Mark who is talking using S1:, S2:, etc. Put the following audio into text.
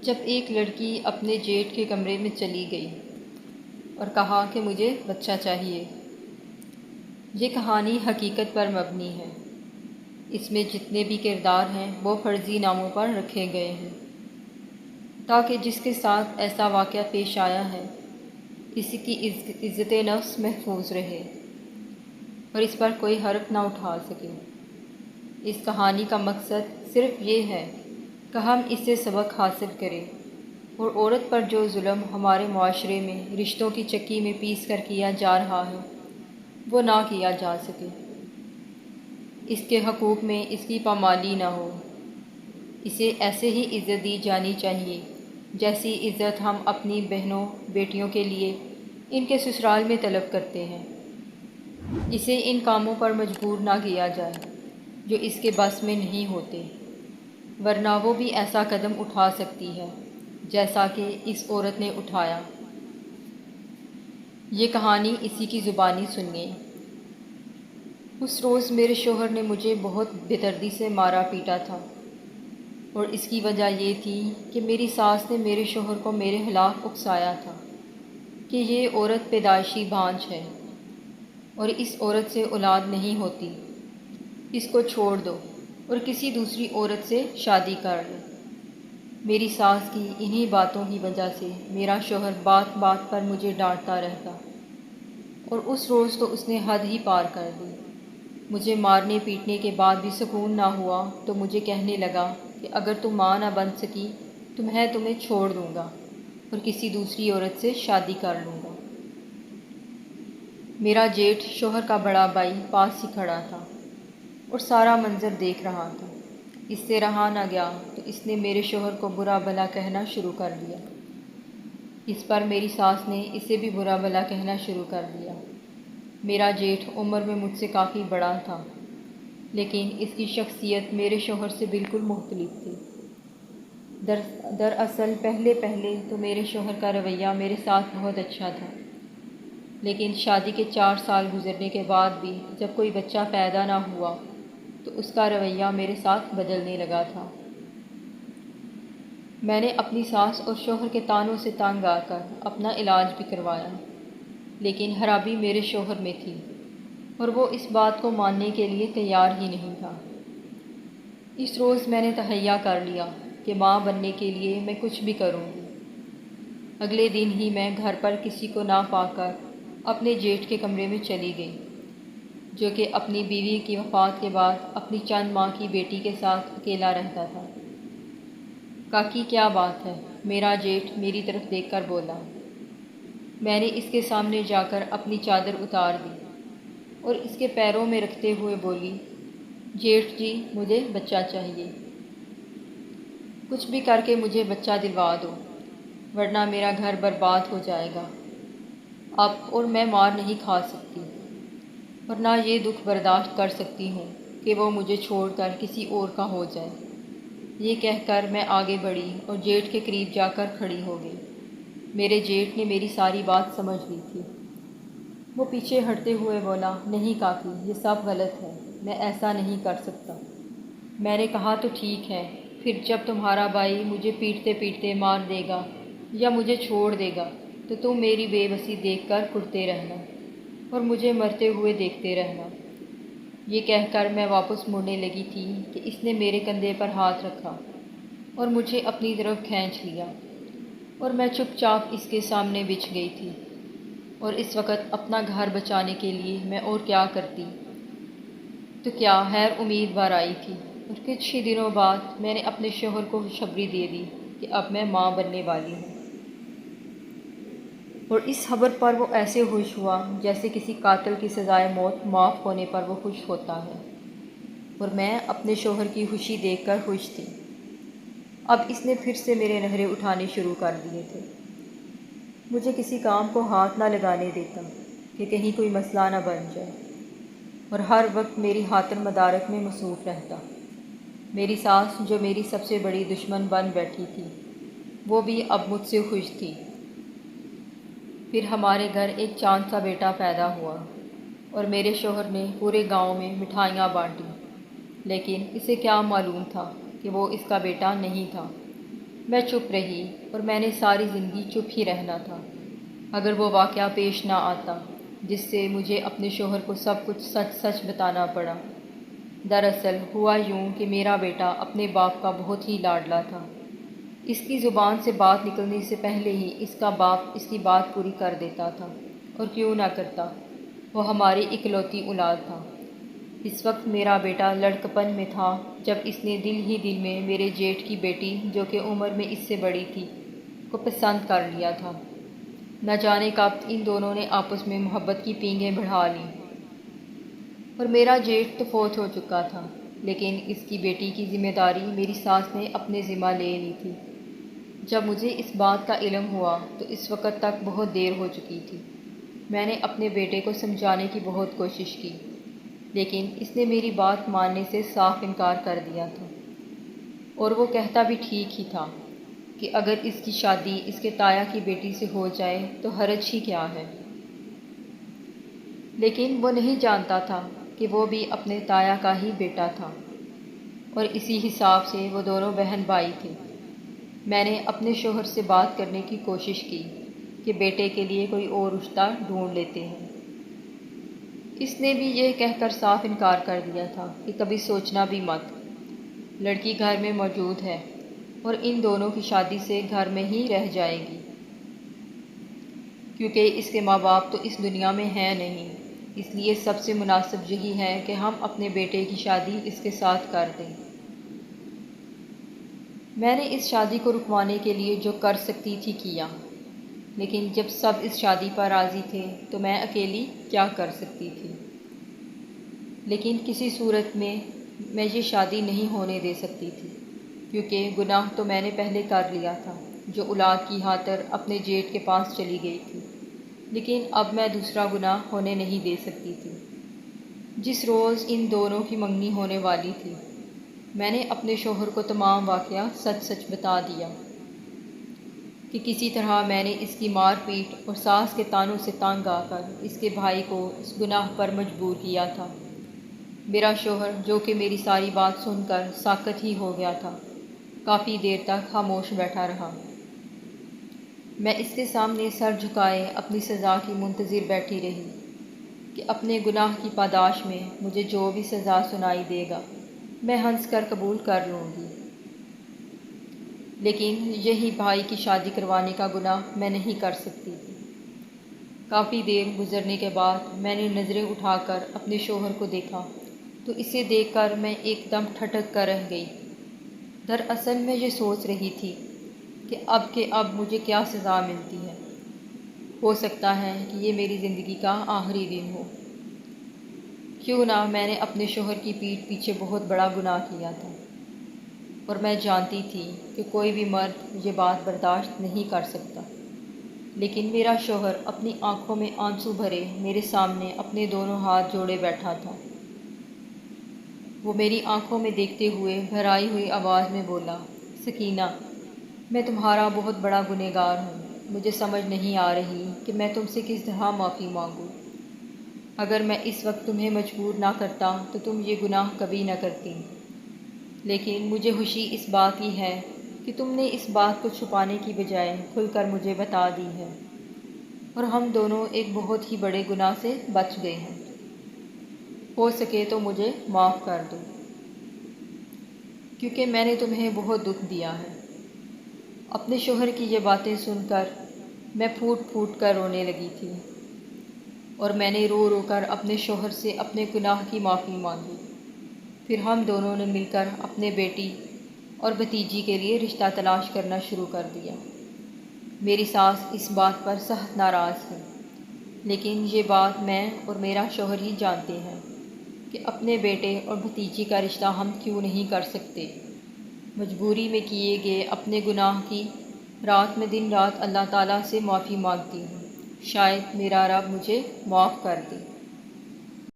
S1: جب ایک لڑکی اپنے جیٹھ کے کمرے میں چلی گئی اور کہا کہ مجھے بچہ چاہیے۔ یہ کہانی حقیقت پر مبنی ہے۔ اس میں جتنے بھی کردار ہیں وہ فرضی ناموں پر رکھے گئے ہیں تاکہ جس کے ساتھ ایسا واقعہ پیش آیا ہے اس کی عزت نفس محفوظ رہے اور اس پر کوئی حرف نہ اٹھا سکے۔ اس کہانی کا مقصد صرف یہ ہے کہ ہم اس سے سبق حاصل کریں اور عورت پر جو ظلم ہمارے معاشرے میں رشتوں کی چکی میں پیس کر کیا جا رہا ہے وہ نہ کیا جا سکے، اس کے حقوق میں اس کی پامالی نہ ہو۔ اسے ایسے ہی عزت دی جانی چاہیے جیسی عزت ہم اپنی بہنوں بیٹیوں کے لیے ان کے سسرال میں طلب کرتے ہیں۔ اسے ان کاموں پر مجبور نہ کیا جائے جو اس کے بس میں نہیں ہوتے، ورنہ وہ بھی ایسا قدم اٹھا سکتی ہے جیسا کہ اس عورت نے اٹھایا۔ یہ کہانی اسی کی زبانی سنیے۔ اس روز میرے شوہر نے مجھے بہت بے دردی سے مارا پیٹا تھا، اور اس کی وجہ یہ تھی کہ میری ساس نے میرے شوہر کو میرے خلاف اکسایا تھا کہ یہ عورت پیدائشی بانجھ ہے اور اس عورت سے اولاد نہیں ہوتی، اس کو چھوڑ دو اور کسی دوسری عورت سے شادی کر لو۔ میری ساس کی انہی باتوں کی وجہ سے میرا شوہر بات بات پر مجھے ڈانٹتا رہتا، اور اس روز تو اس نے حد ہی پار کر دی۔ مجھے مارنے پیٹنے کے بعد بھی سکون نہ ہوا تو مجھے کہنے لگا کہ اگر تم ماں نہ بن سکی تو میں تمہیں چھوڑ دوں گا اور کسی دوسری عورت سے شادی کر لوں گا۔ میرا جیٹھ شوہر کا بڑا بھائی پاس ہی کھڑا تھا اور سارا منظر دیکھ رہا تھا۔ اس سے رہا نہ گیا تو اس نے میرے شوہر کو برا بھلا کہنا شروع کر دیا۔ اس پر میری ساس نے اسے بھی برا بھلا کہنا شروع کر دیا۔ میرا جیٹھ عمر میں مجھ سے کافی بڑا تھا، لیکن اس کی شخصیت میرے شوہر سے بالکل مختلف تھی۔ دراصل پہلے تو میرے شوہر کا رویہ میرے ساتھ بہت اچھا تھا، لیکن شادی کے 4 سال گزرنے کے بعد بھی جب کوئی بچہ پیدا نہ ہوا تو اس کا رویہ میرے ساتھ بدلنے لگا تھا۔ میں نے اپنی ساس اور شوہر کے طعنوں سے تنگ آ کر اپنا علاج بھی کروایا، لیکن خرابی میرے شوہر میں تھی اور وہ اس بات کو ماننے کے لیے تیار ہی نہیں تھا۔ اس روز میں نے تہیہ کر لیا کہ ماں بننے کے لیے میں کچھ بھی کروں گی۔ اگلے دن ہی میں گھر پر کسی کو نہ پا کر اپنے جیٹھ کے کمرے میں چلی گئی، جو کہ اپنی بیوی کی وفات کے بعد اپنی چند ماہ کی بیٹی کے ساتھ اکیلا رہتا تھا۔ کاکی کیا بات ہے؟ میرا جیٹھ میری طرف دیکھ کر بولا۔ میں نے اس کے سامنے جا کر اپنی چادر اتار دی اور اس کے پیروں میں رکھتے ہوئے بولی، جیٹھ جی مجھے بچہ چاہیے، کچھ بھی کر کے مجھے بچہ دلوا دو ورنہ میرا گھر برباد ہو جائے گا۔ اب اور میں مار نہیں کھا سکتی اور نہ یہ دکھ برداشت کر سکتی ہوں کہ وہ مجھے چھوڑ کر کسی اور کا ہو جائے۔ یہ کہہ کر میں آگے بڑھی اور جیٹھ کے قریب جا کر کھڑی ہو گئی۔ میرے جیٹھ نے میری ساری بات سمجھ لی تھی۔ وہ پیچھے ہٹتے ہوئے بولا، نہیں کاکی یہ سب غلط ہے، میں ایسا نہیں کر سکتا۔ میں نے کہا تو ٹھیک ہے، پھر جب تمہارا بھائی مجھے پیٹتے پیٹتے مار دے گا یا مجھے چھوڑ دے گا تو تم میری بے بسی دیکھ کر کڑتے رہنا اور مجھے مرتے ہوئے دیکھتے رہنا۔ یہ کہہ کر میں واپس مڑنے لگی تھی کہ اس نے میرے کندھے پر ہاتھ رکھا اور مجھے اپنی طرف کھینچ لیا، اور میں چپ چاپ اس کے سامنے بچھ گئی تھی۔ اور اس وقت اپنا گھر بچانے کے لیے میں اور کیا کرتی تو کیا خیر امید بار آئی تھی، اور کچھ ہی دنوں بعد میں نے اپنے شوہر کو خوشخبری دے دی کہ اب میں ماں بننے والی ہوں۔ اور اس خبر پر وہ ایسے خوش ہوا جیسے کسی قاتل کی سزائے موت معاف ہونے پر وہ خوش ہوتا ہے، اور میں اپنے شوہر کی خوشی دیکھ کر خوش تھی۔ اب اس نے پھر سے میرے نخرے اٹھانے شروع کر دیے تھے۔ مجھے کسی کام کو ہاتھ نہ لگانے دیتا کہ کہیں کوئی مسئلہ نہ بن جائے، اور ہر وقت میری خاطر مدارت میں مصروف رہتا۔ میری ساس جو میری سب سے بڑی دشمن بن بیٹھی تھی وہ بھی اب مجھ سے خوش تھی۔ پھر ہمارے گھر ایک چاند سا بیٹا پیدا ہوا اور میرے شوہر نے پورے گاؤں میں مٹھائیاں بانٹی، لیکن اسے کیا معلوم تھا کہ وہ اس کا بیٹا نہیں تھا۔ میں چپ رہی اور میں نے ساری زندگی چپ ہی رہنا تھا اگر وہ واقعہ پیش نہ آتا جس سے مجھے اپنے شوہر کو سب کچھ سچ سچ بتانا پڑا۔ دراصل ہوا یوں کہ میرا بیٹا اپنے باپ کا بہت ہی لاڈلا تھا۔ اس کی زبان سے بات نکلنے سے پہلے ہی اس کا باپ اس کی بات پوری کر دیتا تھا، اور کیوں نہ کرتا، وہ ہماری اکلوتی اولاد تھا۔ اس وقت میرا بیٹا لڑکپن میں تھا جب اس نے دل ہی دل میں میرے جیٹھ کی بیٹی، جو کہ عمر میں اس سے بڑی تھی، کو پسند کر لیا تھا۔ نہ جانے کب ان دونوں نے آپس میں محبت کی پینگیں بڑھا لیں، اور میرا جیٹھ تو فوت ہو چکا تھا، لیکن اس کی بیٹی کی ذمہ داری میری ساس نے اپنے ذمہ لے لی تھی۔ جب مجھے اس بات کا علم ہوا تو اس وقت تک بہت دیر ہو چکی تھی۔ میں نے اپنے بیٹے کو سمجھانے کی بہت کوشش کی، لیکن اس نے میری بات ماننے سے صاف انکار کر دیا تھا، اور وہ کہتا بھی ٹھیک ہی تھا کہ اگر اس کی شادی اس کے تایا کی بیٹی سے ہو جائے تو حرج ہی کیا ہے۔ لیکن وہ نہیں جانتا تھا کہ وہ بھی اپنے تایا کا ہی بیٹا تھا، اور اسی حساب سے وہ دونوں بہن بھائی تھے۔ میں نے اپنے شوہر سے بات کرنے کی کوشش کی کہ بیٹے کے لیے کوئی اور رشتہ ڈھونڈ لیتے ہیں۔ اس نے بھی یہ کہہ کر صاف انکار کر دیا تھا کہ کبھی سوچنا بھی مت، لڑکی گھر میں موجود ہے اور ان دونوں کی شادی سے گھر میں ہی رہ جائے گی، کیونکہ اس کے ماں باپ تو اس دنیا میں ہیں نہیں، اس لیے سب سے مناسب یہی ہے کہ ہم اپنے بیٹے کی شادی اس کے ساتھ کر دیں۔ میں نے اس شادی کو رکوانے کے لیے جو کر سکتی تھی کیا، لیکن جب سب اس شادی پر راضی تھے تو میں اکیلی کیا کر سکتی تھی؟ لیکن کسی صورت میں یہ شادی نہیں ہونے دے سکتی تھی، کیونکہ گناہ تو میں نے پہلے کر لیا تھا، جو اولاد کی خاطر اپنے جیٹھ کے پاس چلی گئی تھی، لیکن اب میں دوسرا گناہ ہونے نہیں دے سکتی تھی۔ جس روز ان دونوں کی منگنی ہونے والی تھی، میں نے اپنے شوہر کو تمام واقعہ سچ سچ بتا دیا کہ کسی طرح میں نے اس کی مار پیٹ اور ساس کے طعنوں سے تنگ آ کر اس کے بھائی کو اس گناہ پر مجبور کیا تھا۔ میرا شوہر، جو کہ میری ساری بات سن کر ساکت ہی ہو گیا تھا، کافی دیر تک خاموش بیٹھا رہا۔ میں اس کے سامنے سر جھکائے اپنی سزا کی منتظر بیٹھی رہی کہ اپنے گناہ کی پاداش میں مجھے جو بھی سزا سنائی دے گا میں ہنس کر قبول کر لوں گی، لیکن یہی بھائی کی شادی کروانے کا گناہ میں نہیں کر سکتی تھی۔ کافی دیر گزرنے کے بعد میں نے نظریں اٹھا کر اپنے شوہر کو دیکھا تو اسے دیکھ کر میں ایک دم ٹھٹک کر رہ گئی۔ دراصل میں یہ سوچ رہی تھی کہ اب مجھے کیا سزا ملتی ہے۔ ہو سکتا ہے کہ یہ میری زندگی کا آخری دن ہو۔ کیوں نہ میں نے اپنے شوہر کی پیٹھ پیچھے بہت بڑا گناہ کیا تھا، اور میں جانتی تھی کہ کوئی بھی مرد یہ بات برداشت نہیں کر سکتا، لیکن میرا شوہر اپنی آنکھوں میں آنسو بھرے میرے سامنے اپنے دونوں ہاتھ جوڑے بیٹھا تھا۔ وہ میری آنکھوں میں دیکھتے ہوئے بھرائی ہوئی آواز میں بولا، سکینہ، میں تمہارا بہت بڑا گنہگار ہوں، مجھے سمجھ نہیں آ رہی کہ میں تم سے کس طرح معافی مانگوں۔ اگر میں اس وقت تمہیں مجبور نہ کرتا تو تم یہ گناہ کبھی نہ کرتی، لیکن مجھے خوشی اس بات کی ہے کہ تم نے اس بات کو چھپانے کی بجائے کھل کر مجھے بتا دی ہے، اور ہم دونوں ایک بہت ہی بڑے گناہ سے بچ گئے ہیں۔ ہو سکے تو مجھے معاف کر دو، کیونکہ میں نے تمہیں بہت دکھ دیا ہے۔ اپنے شوہر کی یہ باتیں سن کر میں پھوٹ پھوٹ کر رونے لگی تھی، اور میں نے رو رو کر اپنے شوہر سے اپنے گناہ کی معافی مانگی۔ پھر ہم دونوں نے مل کر اپنے بیٹی اور بھتیجی کے لیے رشتہ تلاش کرنا شروع کر دیا۔ میری ساس اس بات پر سخت ناراض ہے، لیکن یہ بات میں اور میرا شوہر ہی جانتے ہیں کہ اپنے بیٹے اور بھتیجی کا رشتہ ہم کیوں نہیں کر سکتے۔ مجبوری میں کیے گئے اپنے گناہ کی رات میں دن رات اللہ تعالیٰ سے معافی مانگتی ہوں، شاید میرا رب مجھے معاف کر دے۔